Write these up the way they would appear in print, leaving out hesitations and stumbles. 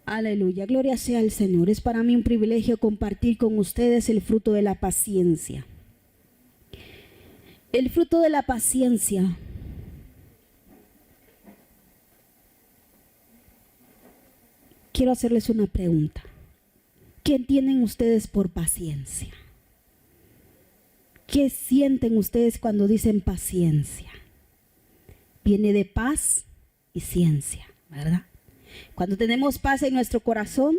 Aleluya, gloria sea al Señor. Es para mí un privilegio compartir con ustedes el fruto de la paciencia. El fruto de la paciencia. Quiero hacerles una pregunta. ¿Qué entienden ustedes por paciencia? ¿Qué sienten ustedes cuando dicen paciencia? Viene de paz y ciencia, ¿verdad? Cuando tenemos paz en nuestro corazón,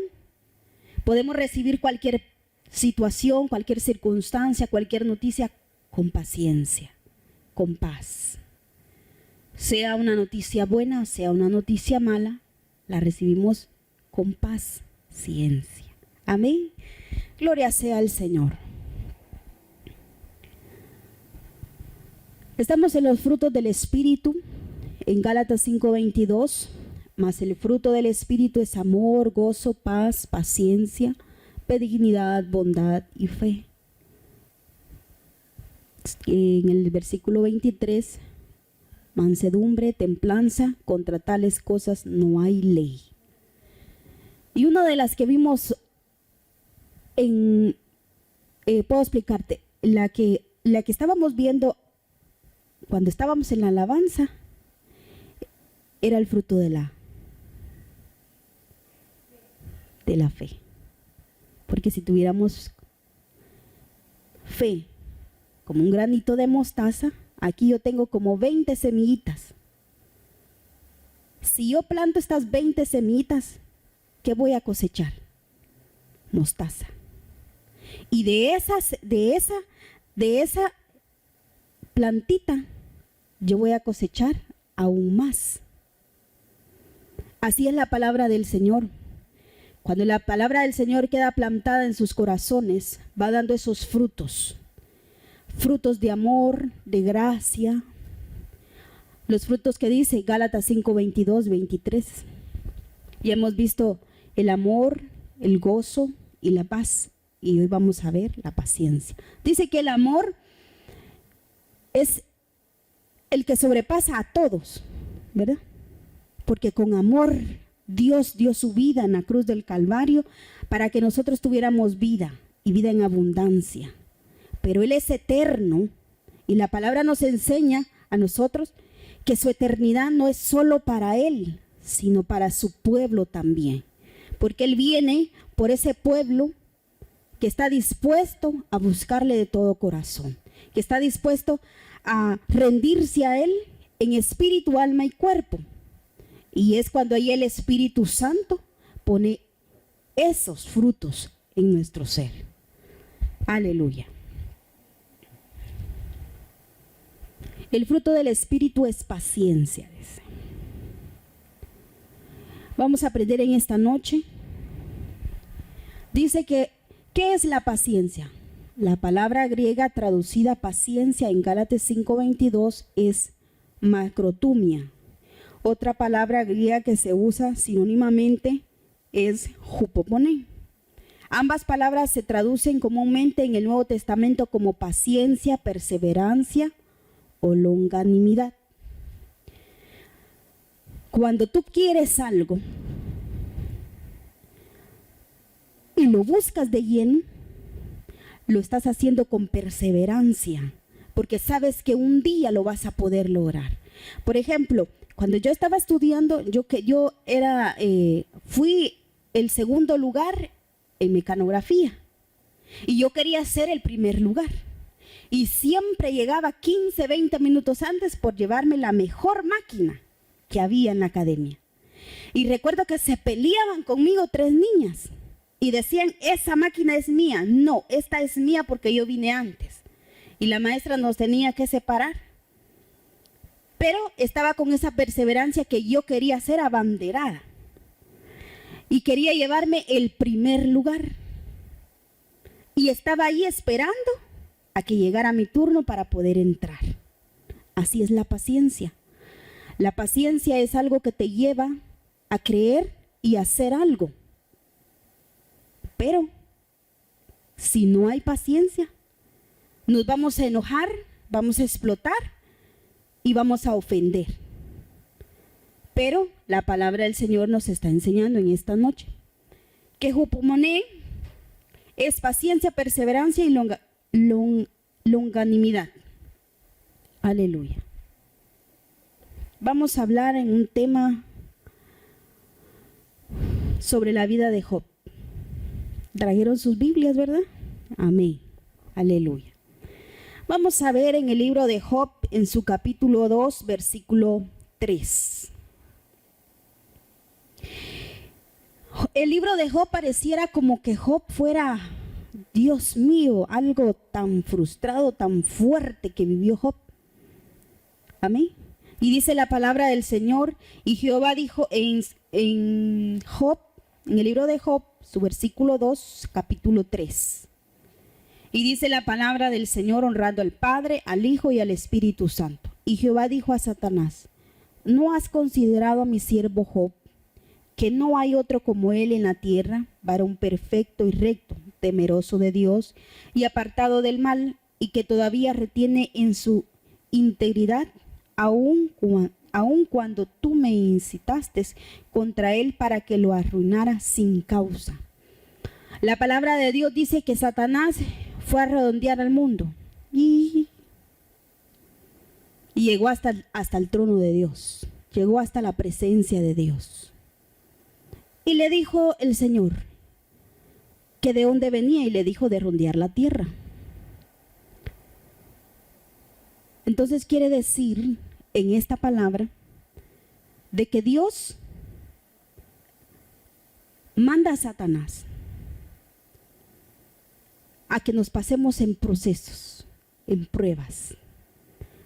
podemos recibir cualquier situación, cualquier circunstancia, cualquier noticia con paciencia, con paz. Sea una noticia buena, sea una noticia mala, la recibimos con paz, ciencia. Amén. Gloria sea al Señor. Estamos en los frutos del Espíritu, en Gálatas 5:22. Mas el fruto del Espíritu es amor, gozo, paz, paciencia, benignidad, bondad y fe. En el versículo 23, mansedumbre, templanza, contra tales cosas no hay ley. Y una de las que vimos puedo explicarte, la que estábamos viendo cuando estábamos en la alabanza, era el fruto de la fe. Porque si tuviéramos fe como un granito de mostaza, aquí yo tengo como 20 semillitas. Si yo planto estas 20 semillitas, ¿qué voy a cosechar? Mostaza. Y de esa plantita yo voy a cosechar aún más. Así es la palabra del Señor. Cuando la palabra del Señor queda plantada en sus corazones, va dando esos frutos. Frutos de amor, de gracia. Los frutos que dice Gálatas 5:22, 23. Y hemos visto el amor, el gozo y la paz. Y hoy vamos a ver la paciencia. Dice que el amor es el que sobrepasa a todos, ¿verdad? Porque con amor Dios dio su vida en la cruz del Calvario para que nosotros tuviéramos vida y vida en abundancia. Pero Él es eterno y la palabra nos enseña a nosotros que su eternidad no es solo para Él, sino para su pueblo también. Porque Él viene por ese pueblo que está dispuesto a buscarle de todo corazón, que está dispuesto a rendirse a Él en espíritu, alma y cuerpo. Y es cuando ahí el Espíritu Santo pone esos frutos en nuestro ser. Aleluya. El fruto del Espíritu es paciencia, dice. Vamos a aprender en esta noche. Dice que, ¿qué es la paciencia? La palabra griega traducida paciencia en Gálatas 5:22 es macrotumia. Otra palabra griega que se usa sinónimamente es hupoponé. Ambas palabras se traducen comúnmente en el Nuevo Testamento como paciencia, perseverancia o longanimidad. Cuando tú quieres algo y lo buscas de lleno, lo estás haciendo con perseverancia, porque sabes que un día lo vas a poder lograr. Por ejemplo, cuando yo estaba estudiando, fui el segundo lugar en mecanografía y yo quería ser el primer lugar. Y siempre llegaba 15, 20 minutos antes por llevarme la mejor máquina que había en la academia. Y recuerdo que se peleaban conmigo 3 niñas y decían, esa máquina es mía. No, esta es mía porque yo vine antes. Y la maestra nos tenía que separar. Pero estaba con esa perseverancia que yo quería ser abanderada. Y quería llevarme el primer lugar. Y estaba ahí esperando a que llegara mi turno para poder entrar. Así es la paciencia. La paciencia es algo que te lleva a creer y a hacer algo. Pero si no hay paciencia, nos vamos a enojar, vamos a explotar y vamos a ofender. Pero la palabra del Señor nos está enseñando en esta noche que hupomone es paciencia, perseverancia y longanimidad. Aleluya. Vamos a hablar en un tema sobre la vida de Job. ¿Trajeron sus Biblias, verdad? Amén. Aleluya. Vamos a ver en el libro de Job, en su capítulo 2, versículo 3. El libro de Job pareciera como que Job fuera, Dios mío, algo tan frustrado, tan fuerte que vivió Job. Amén. Y dice la palabra del Señor, y Jehová dijo en Job, en el libro de Job, su versículo 2, capítulo 3. Y dice la palabra del Señor honrando al Padre, al Hijo y al Espíritu Santo. Y Jehová dijo a Satanás: ¿no has considerado a mi siervo Job, que no hay otro como él en la tierra, varón perfecto y recto, temeroso de Dios y apartado del mal, y que todavía retiene en su integridad, aun cuando tú me incitaste contra él para que lo arruinara sin causa? La palabra de Dios dice que Satanás fue a redondear al mundo y llegó hasta el trono de Dios, llegó hasta la presencia de Dios. Y le dijo el Señor que de dónde venía, y le dijo de rondear la tierra. Entonces quiere decir en esta palabra de que Dios manda a Satanás a que nos pasemos en procesos, en pruebas.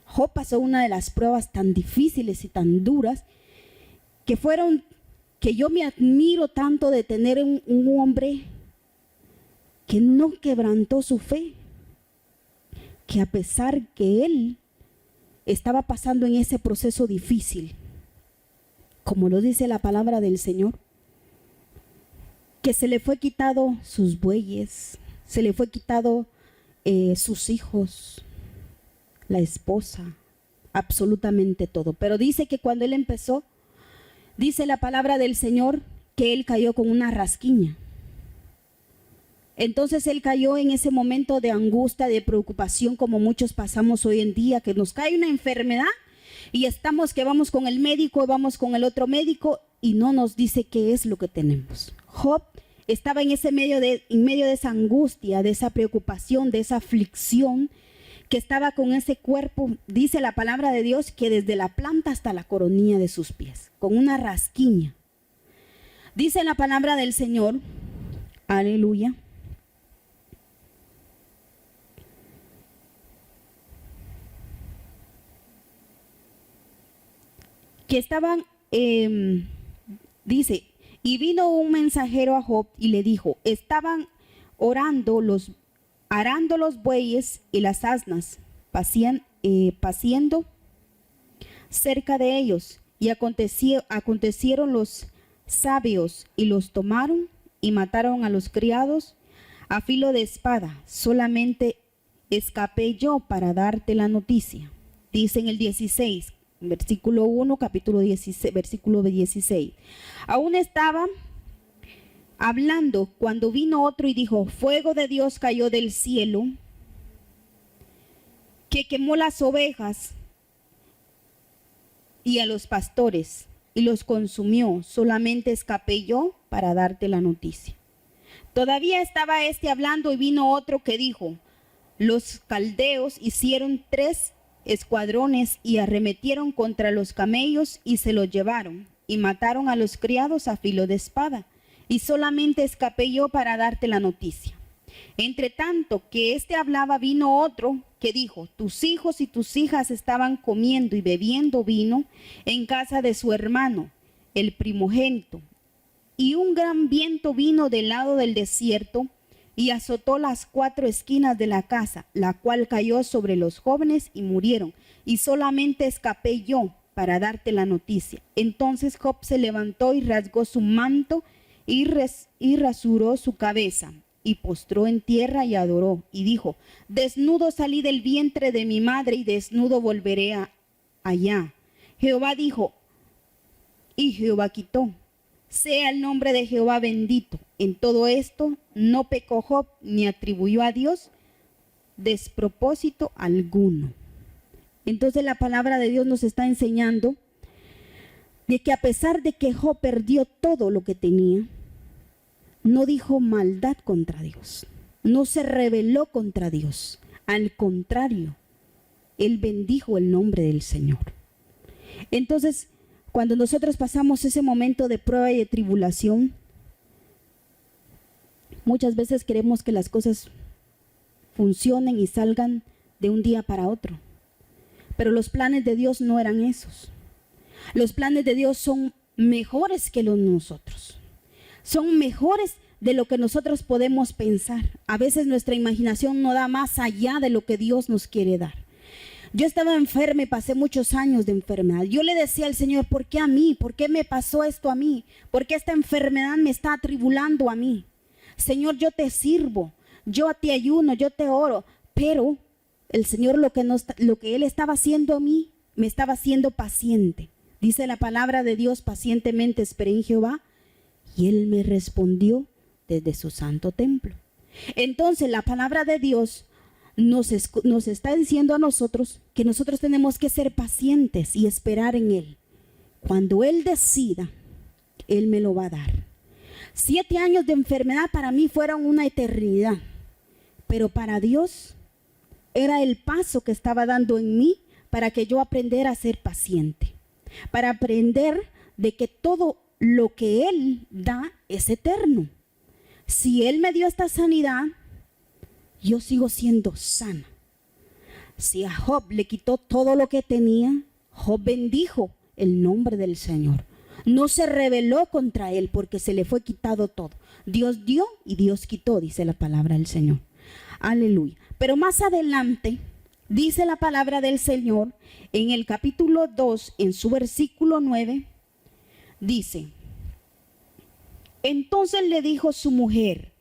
Job pasó una de las pruebas tan difíciles y tan duras que yo me admiro tanto de tener un hombre que no quebrantó su fe, que a pesar que él estaba pasando en ese proceso difícil, como lo dice la palabra del Señor, que se le fue quitado sus bueyes, se le fue quitado sus hijos, la esposa, absolutamente todo. Pero dice que cuando él empezó, dice la palabra del Señor que él cayó con una rasquiña. Entonces él cayó en ese momento de angustia, de preocupación, como muchos pasamos hoy en día, que nos cae una enfermedad y estamos que vamos con el médico, vamos con el otro médico y no nos dice qué es lo que tenemos. Job estaba en medio de esa angustia, de esa preocupación, de esa aflicción, que estaba con ese cuerpo, dice la palabra de Dios, que desde la planta hasta la coronilla de sus pies, con una rasquiña. Dice la palabra del Señor, aleluya, que estaban, dice, y vino un mensajero a Job y le dijo, estaban arando los bueyes y las asnas, paciendo cerca de ellos, y acontecieron los sabios y los tomaron y mataron a los criados a filo de espada. Solamente escapé yo para darte la noticia. Dice en el 16, versículo 1, capítulo 16, versículo 16. Aún estaba hablando cuando vino otro y dijo, fuego de Dios cayó del cielo, que quemó las ovejas y a los pastores y los consumió. Solamente escapé yo para darte la noticia. Todavía estaba hablando y vino otro que dijo, los caldeos hicieron 3 escuadrones y arremetieron contra los camellos y se los llevaron y mataron a los criados a filo de espada. Y solamente escapé yo para darte la noticia. Entre tanto que hablaba, vino otro que dijo, tus hijos y tus hijas estaban comiendo y bebiendo vino en casa de su hermano, el primogénito. Y un gran viento vino del lado del desierto y azotó las 4 esquinas de la casa, la cual cayó sobre los jóvenes y murieron. Y solamente escapé yo para darte la noticia. Entonces Job se levantó y rasgó su manto y rasuró su cabeza y postró en tierra y adoró y dijo, desnudo salí del vientre de mi madre y desnudo volveré allá. Jehová dijo y Jehová quitó. Sea el nombre de Jehová bendito en todo esto no pecó Job ni atribuyó a Dios despropósito alguno. Entonces la palabra de Dios nos está enseñando de que a pesar de que Job perdió todo lo que tenía, no dijo maldad contra Dios, no se rebeló contra Dios. Al contrario, él bendijo el nombre del Señor. Entonces, cuando nosotros pasamos ese momento de prueba y de tribulación, muchas veces queremos que las cosas funcionen y salgan de un día para otro. Pero los planes de Dios no eran esos. Los planes de Dios son mejores que los de nosotros. Son mejores de lo que nosotros podemos pensar. A veces nuestra imaginación no da más allá de lo que Dios nos quiere dar. Yo estaba enferma y pasé muchos años de enfermedad. Yo le decía al Señor, ¿por qué a mí? ¿Por qué me pasó esto a mí? ¿Por qué esta enfermedad me está atribulando a mí? Señor, yo te sirvo, yo te ayuno, yo te oro, pero el Señor lo que Él estaba haciendo a mí, me estaba haciendo paciente. Dice la palabra de Dios, pacientemente esperé en Jehová, y Él me respondió desde su santo templo. Entonces la palabra de Dios nos está diciendo a nosotros que nosotros tenemos que ser pacientes y esperar en Él. Cuando Él decida, Él me lo va a dar. 7 años de enfermedad para mí fueron una eternidad, pero para Dios era el paso que estaba dando en mí para que yo aprendiera a ser paciente, para aprender de que todo lo que Él da es eterno. Si Él me dio esta sanidad, yo sigo siendo sana. Si a Job le quitó todo lo que tenía, Job bendijo el nombre del Señor. No se rebeló contra él porque se le fue quitado todo. Dios dio y Dios quitó, dice la palabra del Señor. Aleluya. Pero más adelante dice la palabra del Señor en el capítulo 2, en su versículo 9, dice: entonces le dijo su mujer,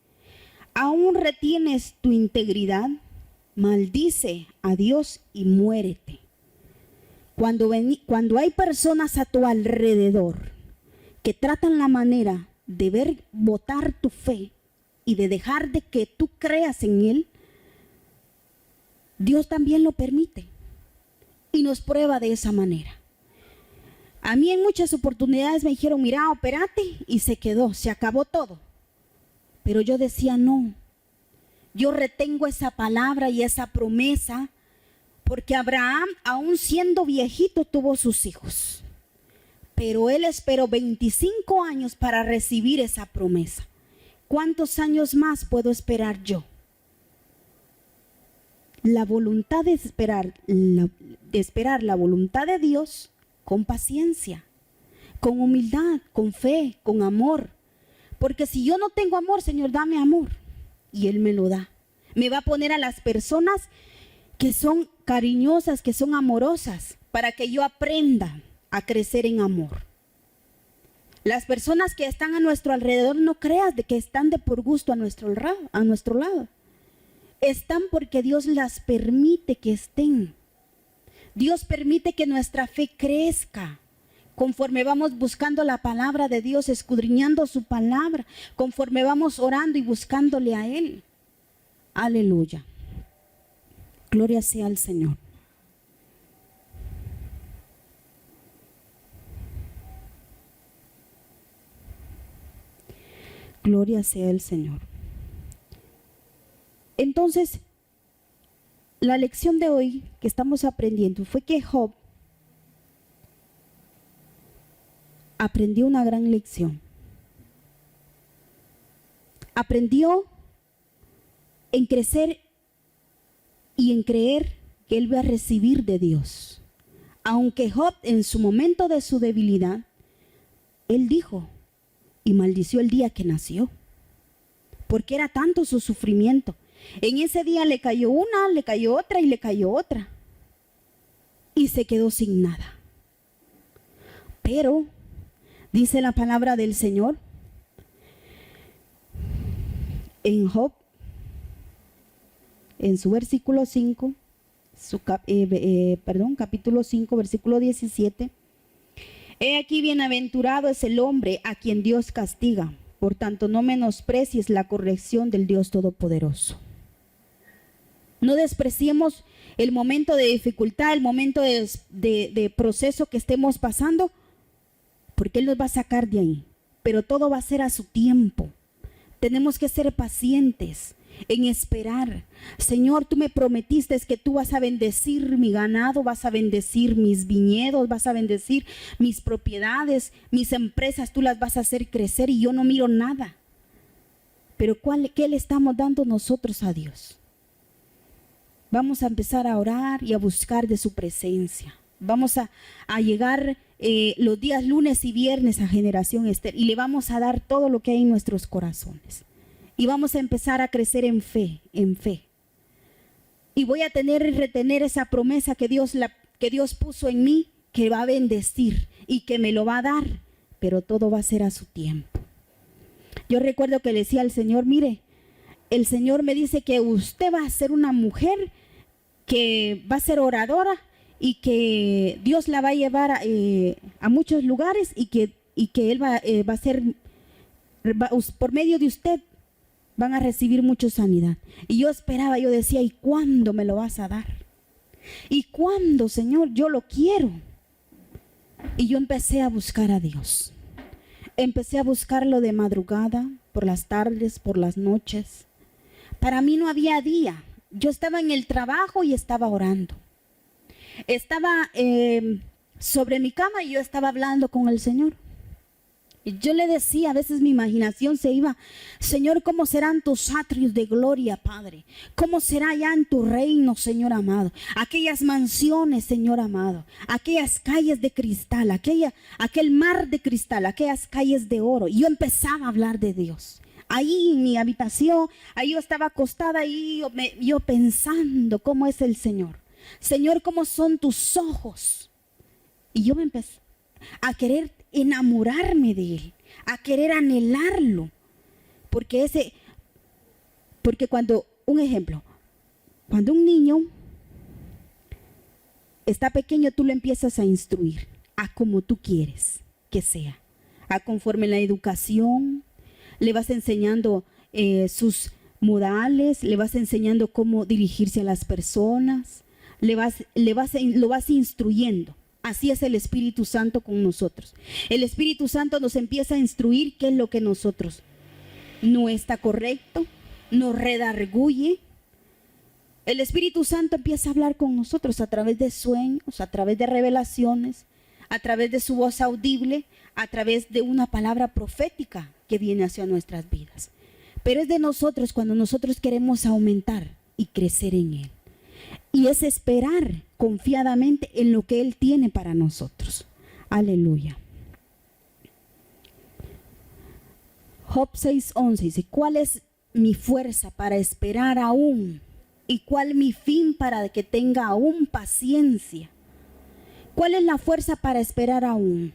¿aún retienes tu integridad? Maldice a Dios y muérete. Cuando hay personas a tu alrededor que tratan la manera de ver botar tu fe y de dejar de que tú creas en Él, Dios también lo permite y nos prueba de esa manera. A mí en muchas oportunidades me dijeron, mira, opérate, y se quedó, se acabó todo. Pero yo decía, no, yo retengo esa palabra y esa promesa, porque Abraham, aún siendo viejito, tuvo sus hijos. Pero él esperó 25 años para recibir esa promesa. ¿Cuántos años más puedo esperar yo? La voluntad de esperar, la voluntad de Dios con paciencia, con humildad, con fe, con amor. Porque si yo no tengo amor, Señor, dame amor. Y Él me lo da. Me va a poner a las personas que son cariñosas, que son amorosas, para que yo aprenda a crecer en amor. Las personas que están a nuestro alrededor, no creas de que están de por gusto a nuestro lado. Están porque Dios las permite que estén. Dios permite que nuestra fe crezca. Conforme vamos buscando la palabra de Dios, escudriñando su palabra, conforme vamos orando y buscándole a Él. Aleluya. Gloria sea al Señor. Gloria sea el Señor. Entonces, la lección de hoy que estamos aprendiendo fue que Job aprendió una gran lección. Aprendió en crecer y en creer que él va a recibir de Dios. Aunque Job en su momento de su debilidad, él dijo y maldició el día que nació, porque era tanto su sufrimiento. En ese día le cayó una, le cayó otra y le cayó otra, y se quedó sin nada. Pero dice la palabra del Señor en Job, en su versículo 5, capítulo 5, versículo 17. He aquí bienaventurado es el hombre a quien Dios castiga, Por tanto, no menosprecies la corrección del Dios Todopoderoso. No despreciemos el momento de dificultad, el momento de proceso que estemos pasando, porque Él nos va a sacar de ahí. Pero todo va a ser a su tiempo. Tenemos que ser pacientes en esperar. Señor, tú me prometiste que tú vas a bendecir mi ganado, vas a bendecir mis viñedos, vas a bendecir mis propiedades, mis empresas, tú las vas a hacer crecer y yo no miro nada. Pero ¿qué le estamos dando nosotros a Dios? Vamos a empezar a orar y a buscar de su presencia. Vamos a llegar los días lunes y viernes a Generación Ester y le vamos a dar todo lo que hay en nuestros corazones. Y vamos a empezar a crecer en fe, en fe. Y voy a tener y retener esa promesa que Dios puso en mí, que va a bendecir y que me lo va a dar, pero todo va a ser a su tiempo. Yo recuerdo que le decía al Señor, mire, el Señor me dice que usted va a ser una mujer que va a ser oradora y que Dios la va a llevar a muchos lugares y que Él va a ser, por medio de usted, van a recibir mucha sanidad. Y yo esperaba, yo decía, ¿y cuándo me lo vas a dar? ¿Y cuándo, Señor? Yo lo quiero. Y yo empecé a buscar a Dios. Empecé a buscarlo de madrugada, por las tardes, por las noches. Para mí no había día. Yo estaba en el trabajo y estaba orando. Estaba sobre mi cama y yo estaba hablando con el Señor. Y yo le decía, a veces mi imaginación se iba, Señor, ¿cómo serán tus atrios de gloria, Padre? ¿Cómo será ya en tu reino, Señor amado? Aquellas mansiones, Señor amado, aquellas calles de cristal, aquel mar de cristal, aquellas calles de oro. Y yo empezaba a hablar de Dios. Ahí en mi habitación, ahí yo estaba acostada y yo pensando cómo es el Señor. Señor, ¿cómo son tus ojos? Y yo me empecé a querer enamorarme de Él, a querer anhelarlo. Porque cuando un niño está pequeño, tú lo empiezas a instruir a como tú quieres que sea, a conforme la educación, le vas enseñando sus modales, le vas enseñando cómo dirigirse a las personas, lo vas instruyendo. Así es el Espíritu Santo con nosotros. El Espíritu Santo nos empieza a instruir qué es lo que nosotros no está correcto, nos redarguye. El Espíritu Santo empieza a hablar con nosotros a través de sueños, a través de revelaciones, a través de su voz audible, a través de una palabra profética que viene hacia nuestras vidas. Pero es de nosotros cuando nosotros queremos aumentar y crecer en Él. Y es esperar confiadamente en lo que Él tiene para nosotros. Aleluya. Job 6:11 dice, ¿cuál es mi fuerza para esperar aún? ¿Y cuál mi fin para que tenga aún paciencia? ¿Cuál es la fuerza para esperar aún?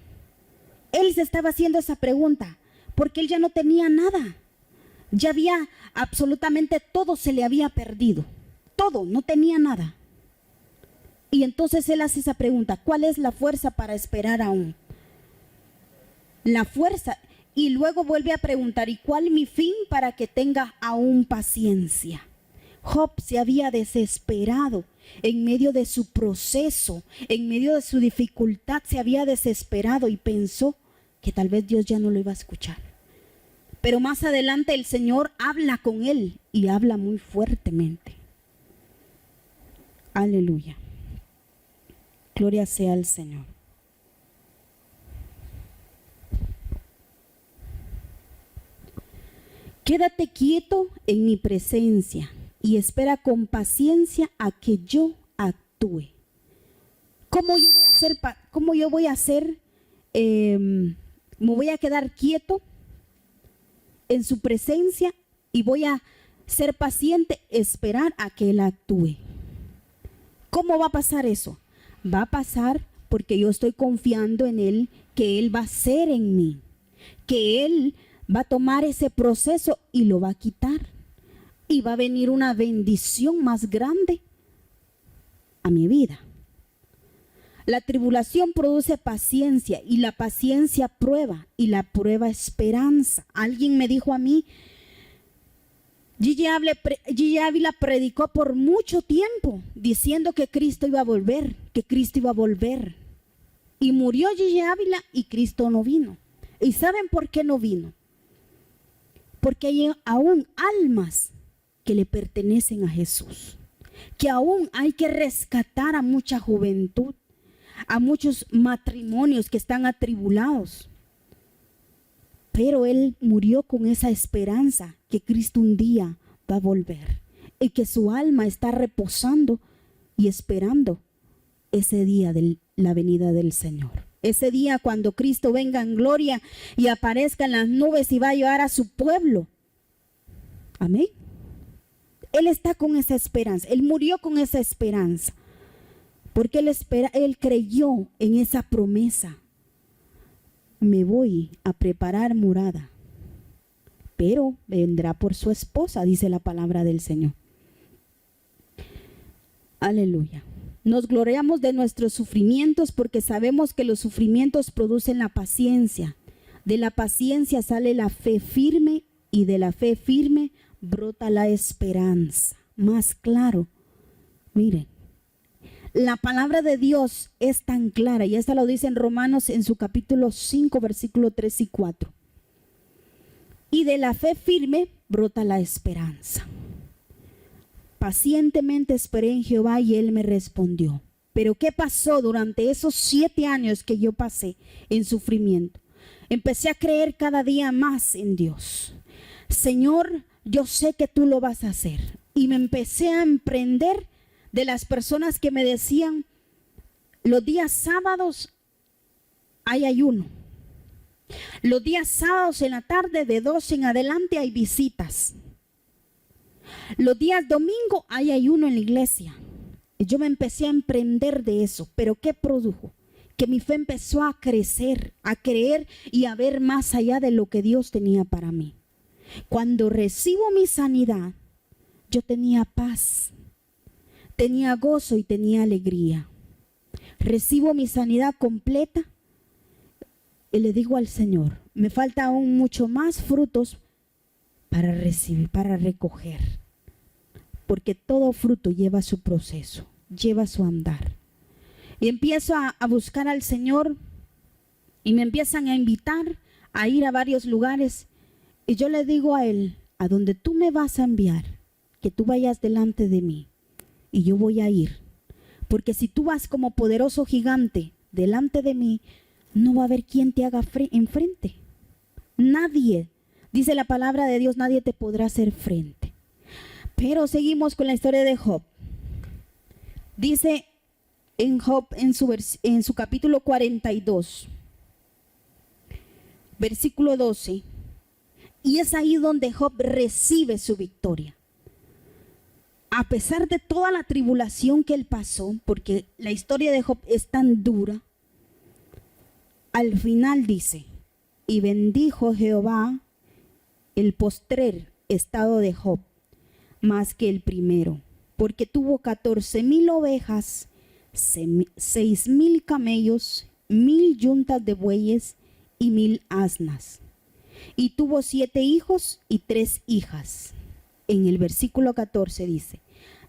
Él se estaba haciendo esa pregunta porque él ya no tenía nada. Ya había absolutamente todo, se le había perdido. Todo, no tenía nada. Y entonces él hace esa pregunta, ¿cuál es la fuerza para esperar aún? La fuerza. Y luego vuelve a preguntar, ¿y cuál mi fin para que tenga aún paciencia? Job se había desesperado en medio de su proceso, en medio de su dificultad, se había desesperado y pensó que tal vez Dios ya no lo iba a escuchar. Pero más adelante el Señor habla con él y habla muy fuertemente. Aleluya. Gloria sea al Señor. Quédate quieto en mi presencia y espera con paciencia a que yo actúe. ¿Cómo yo voy a hacer? Me voy a quedar quieto en su presencia y voy a ser paciente, esperar a que Él actúe. ¿Cómo va a pasar eso? Va a pasar porque yo estoy confiando en Él, que Él va a hacer en mí, que Él va a tomar ese proceso y lo va a quitar. Y va a venir una bendición más grande a mi vida. La tribulación produce paciencia y la paciencia prueba y la prueba esperanza. Alguien me dijo a mí, Gigi Ávila predicó por mucho tiempo diciendo que Cristo iba a volver, que Cristo iba a volver. Y murió Gigi Ávila y Cristo no vino. ¿Y saben por qué no vino? Porque hay aún almas que le pertenecen a Jesús, que aún hay que rescatar a mucha juventud, a muchos matrimonios que están atribulados. Pero Él murió con esa esperanza que Cristo un día va a volver y que su alma está reposando y esperando ese día de la venida del Señor. Ese día cuando Cristo venga en gloria y aparezca en las nubes y va a llevar a su pueblo. Amén. Él está con esa esperanza. Él murió con esa esperanza. Porque Él creyó en esa promesa. Me voy a preparar morada, pero vendrá por su esposa, dice la palabra del Señor. Aleluya. Nos gloriamos de nuestros sufrimientos porque sabemos que los sufrimientos producen la paciencia. De la paciencia sale la fe firme y de la fe firme brota la esperanza. Más claro, miren. La palabra de Dios es tan clara y esta lo dice en Romanos en su capítulo 5, versículo 3 y 4. Y de la fe firme brota la esperanza. Pacientemente esperé en Jehová y Él me respondió. Pero ¿qué pasó durante esos 7 años que yo pasé en sufrimiento? Empecé a creer cada día más en Dios. Señor, yo sé que tú lo vas a hacer. Y me empecé a emprender de las personas que me decían, los días sábados hay ayuno. Los días sábados en la tarde de 2 en adelante hay visitas. Los días domingo hay ayuno en la iglesia. Y yo me empecé a emprender de eso. Pero ¿qué produjo? Que mi fe empezó a crecer, a creer y a ver más allá de lo que Dios tenía para mí. Cuando recibo mi sanidad, yo tenía paz. Tenía gozo y tenía alegría. Recibo mi sanidad completa y le digo al Señor, me falta aún mucho más frutos para recibir, para recoger. Porque todo fruto lleva su proceso, lleva su andar. Y empiezo a buscar al Señor y me empiezan a invitar a ir a varios lugares. Y yo le digo a Él, a donde tú me vas a enviar, que tú vayas delante de mí. Y yo voy a ir, porque si tú vas como poderoso gigante delante de mí, no va a haber quien te haga enfrente. Nadie, dice la palabra de Dios, nadie te podrá hacer frente. Pero seguimos con la historia de Job. Dice en Job, en su capítulo 42, versículo 12, y es ahí donde Job recibe su victoria. A pesar de toda la tribulación que él pasó, porque la historia de Job es tan dura, al final dice, y bendijo Jehová el postrer estado de Job más que el primero, porque tuvo 14,000 ovejas, 6,000 camellos, 1,000 yuntas de bueyes y 1,000 asnas. Y tuvo 7 hijos y 3 hijas. En el versículo 14 dice,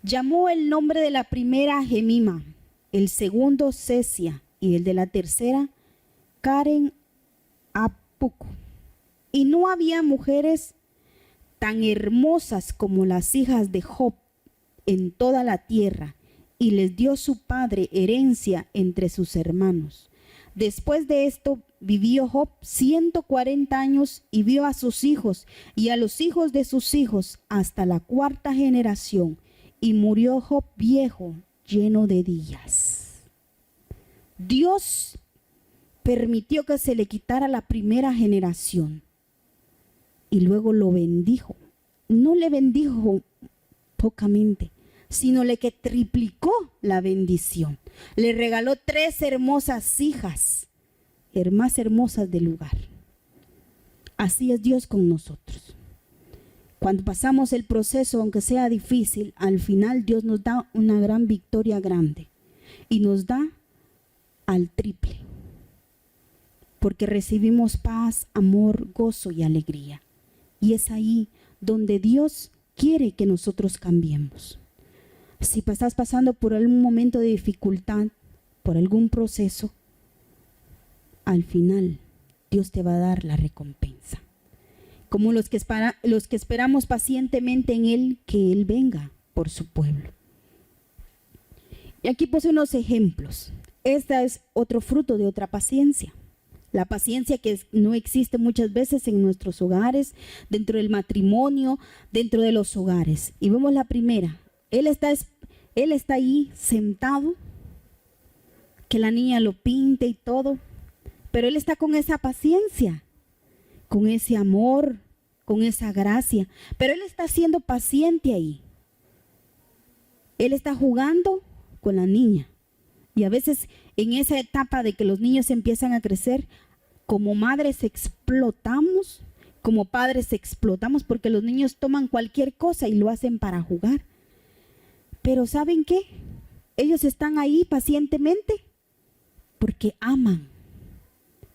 llamó el nombre de la primera Jemima, el segundo Cesia y el de la tercera Karen Apuco. Y no había mujeres tan hermosas como las hijas de Job en toda la tierra, y les dio su padre herencia entre sus hermanos. Después de esto vivió Job 140 años y vio a sus hijos y a los hijos de sus hijos hasta la 4ª generación, y murió Job viejo, lleno de días. Dios permitió que se le quitara la primera generación y luego lo bendijo. No le bendijo pocamente, sino le que triplicó la bendición. Le regaló 3 hermosas hijas, más hermosas del lugar. Así es Dios con nosotros. Cuando pasamos el proceso, aunque sea difícil, al final Dios nos da una gran victoria grande y nos da al triple, porque recibimos paz, amor, gozo y alegría. Y es ahí donde Dios quiere que nosotros cambiemos. Si estás pasando por algún momento de dificultad, por algún proceso, al final Dios te va a dar la recompensa. Como los que esperamos pacientemente en Él, que Él venga por su pueblo. Y aquí puse unos ejemplos. Esta es otro fruto de otra paciencia. La paciencia que no existe muchas veces en nuestros hogares, dentro del matrimonio, dentro de los hogares. Y vemos la primera. Él está ahí sentado, que la niña lo pinte y todo, pero él está con esa paciencia, con ese amor, con esa gracia, pero él está siendo paciente ahí. Él está jugando con la niña. Y a veces en esa etapa de que los niños empiezan a crecer, como madres explotamos, como padres explotamos, porque los niños toman cualquier cosa y lo hacen para jugar. Pero ¿saben qué? Ellos están ahí pacientemente porque aman,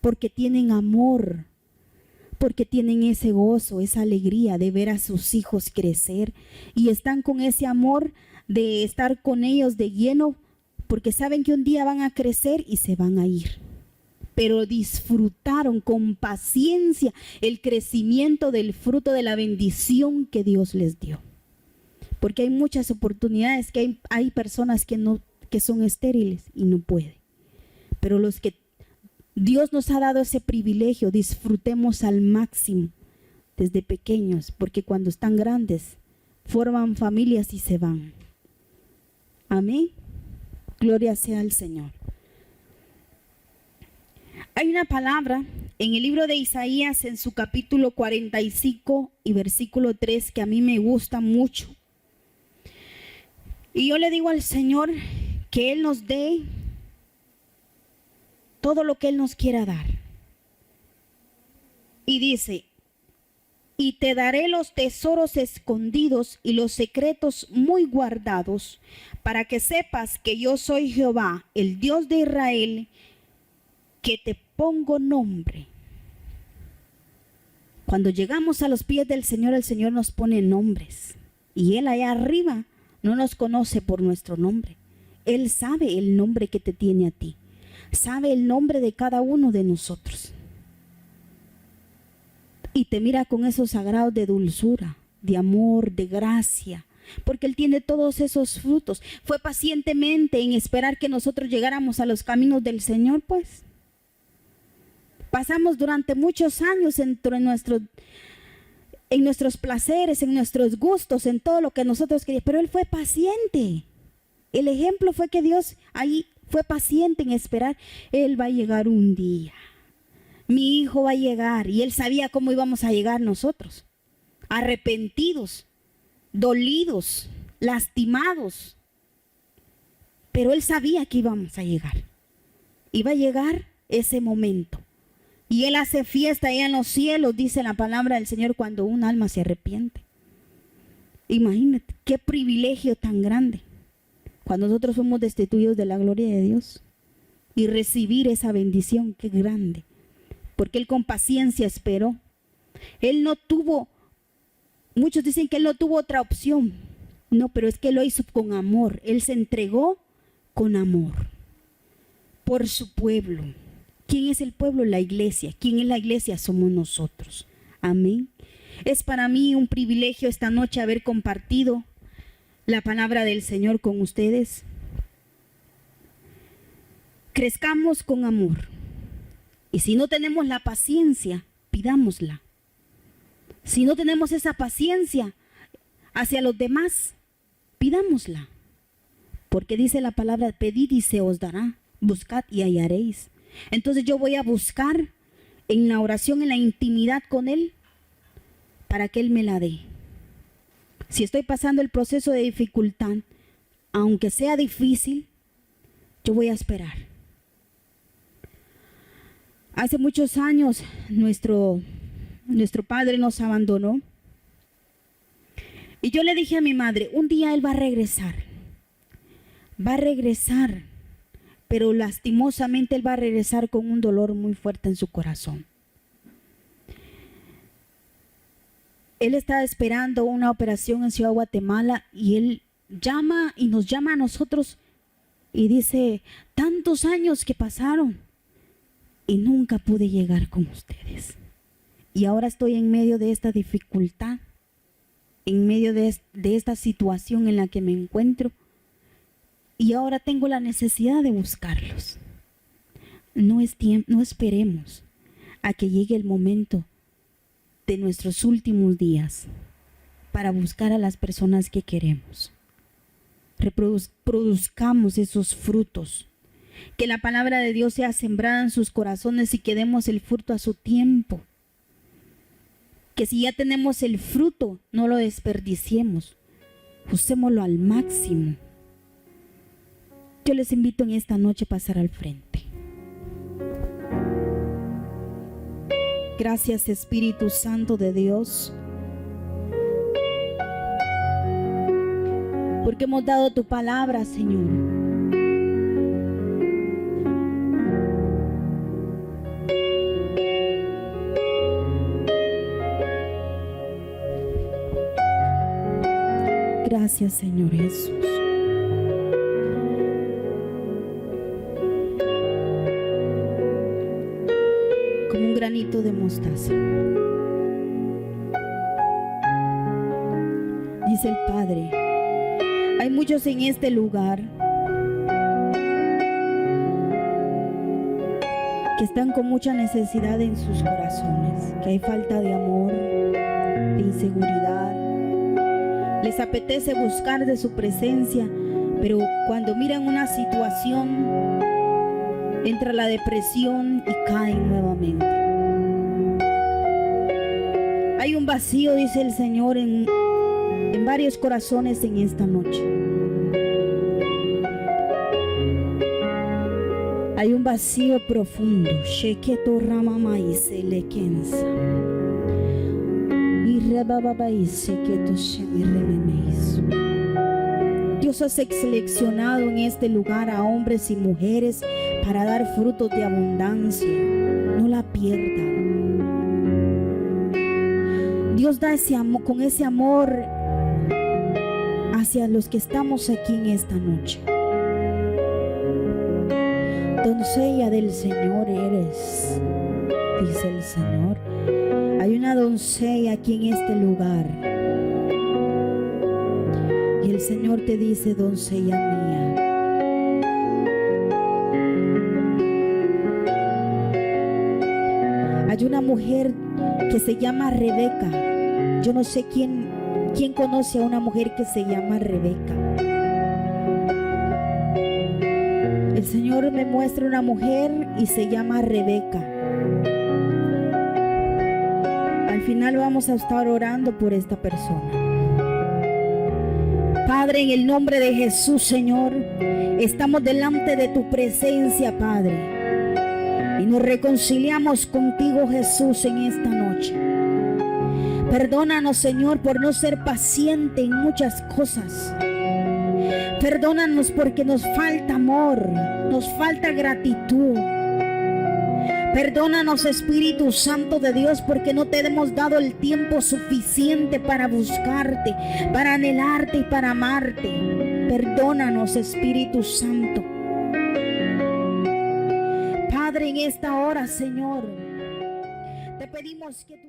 porque tienen amor, porque tienen ese gozo, esa alegría de ver a sus hijos crecer, y están con ese amor de estar con ellos de lleno, porque saben que un día van a crecer y se van a ir. Pero disfrutaron con paciencia el crecimiento del fruto de la bendición que Dios les dio. Porque hay muchas oportunidades que hay personas que son estériles y no pueden. Pero los que Dios nos ha dado ese privilegio, disfrutemos al máximo desde pequeños, porque cuando están grandes forman familias y se van. Amén. Gloria sea al Señor. Hay una palabra en el libro de Isaías, en su capítulo 45 y versículo 3, que a mí me gusta mucho. Y yo le digo al Señor que Él nos dé todo lo que Él nos quiera dar. Y dice: y te daré los tesoros escondidos y los secretos muy guardados, para que sepas que yo soy Jehová, el Dios de Israel, que te pongo nombre. Cuando llegamos a los pies del Señor, el Señor nos pone nombres. Y Él allá arriba no nos conoce por nuestro nombre. Él sabe el nombre que te tiene a ti. Sabe el nombre de cada uno de nosotros. Y te mira con esos sagrados de dulzura, de amor, de gracia, porque Él tiene todos esos frutos. Fue pacientemente en esperar que nosotros llegáramos a los caminos del Señor, pues. Pasamos durante muchos años en nuestros placeres, en nuestros gustos, en todo lo que nosotros queríamos, pero Él fue paciente. El ejemplo fue que Dios ahí fue paciente en esperar. Él va a llegar un día. Mi hijo va a llegar, y Él sabía cómo íbamos a llegar nosotros, arrepentidos, dolidos, lastimados, pero Él sabía que íbamos a llegar. Iba a llegar ese momento, y Él hace fiesta allá en los cielos, dice la palabra del Señor, cuando un alma se arrepiente. Imagínate qué privilegio tan grande cuando nosotros somos destituidos de la gloria de Dios, y recibir esa bendición, qué grande. Porque Él con paciencia esperó. Él no tuvo, muchos dicen que Él no tuvo otra opción. No, pero es que Él lo hizo con amor. Él se entregó con amor por su pueblo. ¿Quién es el pueblo? La iglesia. ¿Quién es la iglesia? Somos nosotros. Amén. Es para mí un privilegio esta noche haber compartido la palabra del Señor con ustedes. Crezcamos con amor. Y si no tenemos la paciencia, pidámosla. Si no tenemos esa paciencia hacia los demás, pidámosla. Porque dice la palabra: pedid y se os dará, buscad y hallaréis. Entonces yo voy a buscar en la oración, en la intimidad con Él, para que Él me la dé. Si estoy pasando el proceso de dificultad, aunque sea difícil, yo voy a esperar. Hace muchos años nuestro padre nos abandonó. Y yo le dije a mi madre: un día Él va a regresar. Va a regresar. pero lastimosamente él va a regresar con un dolor muy fuerte en su corazón. Él está esperando una operación en Ciudad Guatemala y él llama y nos llama a nosotros y dice, tantos años que pasaron y nunca pude llegar con ustedes. Y ahora estoy en medio de esta dificultad, en medio de esta situación en la que me encuentro. Y ahora tengo la necesidad de buscarlos. No esperemos a que llegue el momento de nuestros últimos días para buscar a las personas que queremos. Reproduzcamos esos frutos. Que la palabra de Dios sea sembrada en sus corazones y que demos el fruto a su tiempo. Que si ya tenemos el fruto, no lo desperdiciemos. Usémoslo al máximo. Yo les invito en esta noche a pasar al frente. Gracias, Espíritu Santo de Dios, porque hemos dado tu palabra, Señor. Gracias, Señor Jesús. Como un granito de mostaza. Dice el Padre, hay muchos en este lugar que están con mucha necesidad en sus corazones, que hay falta de amor, de inseguridad. Les apetece buscar de su presencia, pero cuando miran una situación, entra la depresión y caen nuevamente. Hay un vacío, dice el Señor, en varios corazones en esta noche. Hay un vacío profundo. Sheketo ramama y se le kensa. Dios ha seleccionado en este lugar a hombres y mujeres para dar frutos de abundancia. No la pierdan. Dios da ese amor, con ese amor hacia los que estamos aquí en esta noche. Doncella del Señor eres, dice el Señor. Hay una doncella aquí en este lugar. Y el Señor te dice, doncella mía, hay una mujer que se llama Rebeca. Yo no sé quién conoce a una mujer que se llama Rebeca. El Señor me muestra una mujer y se llama Rebeca. Al final vamos a estar orando por esta persona. Padre, en el nombre de Jesús, Señor, estamos delante de tu presencia, Padre, y nos reconciliamos contigo, Jesús, en esta noche. Perdónanos, Señor, por no ser paciente en muchas cosas. Perdónanos porque nos falta amor, nos falta gratitud. Perdónanos, Espíritu Santo de Dios, porque no te hemos dado el tiempo suficiente para buscarte, para anhelarte y para amarte. Perdónanos, Espíritu Santo. Padre, en esta hora, Señor, te pedimos que tú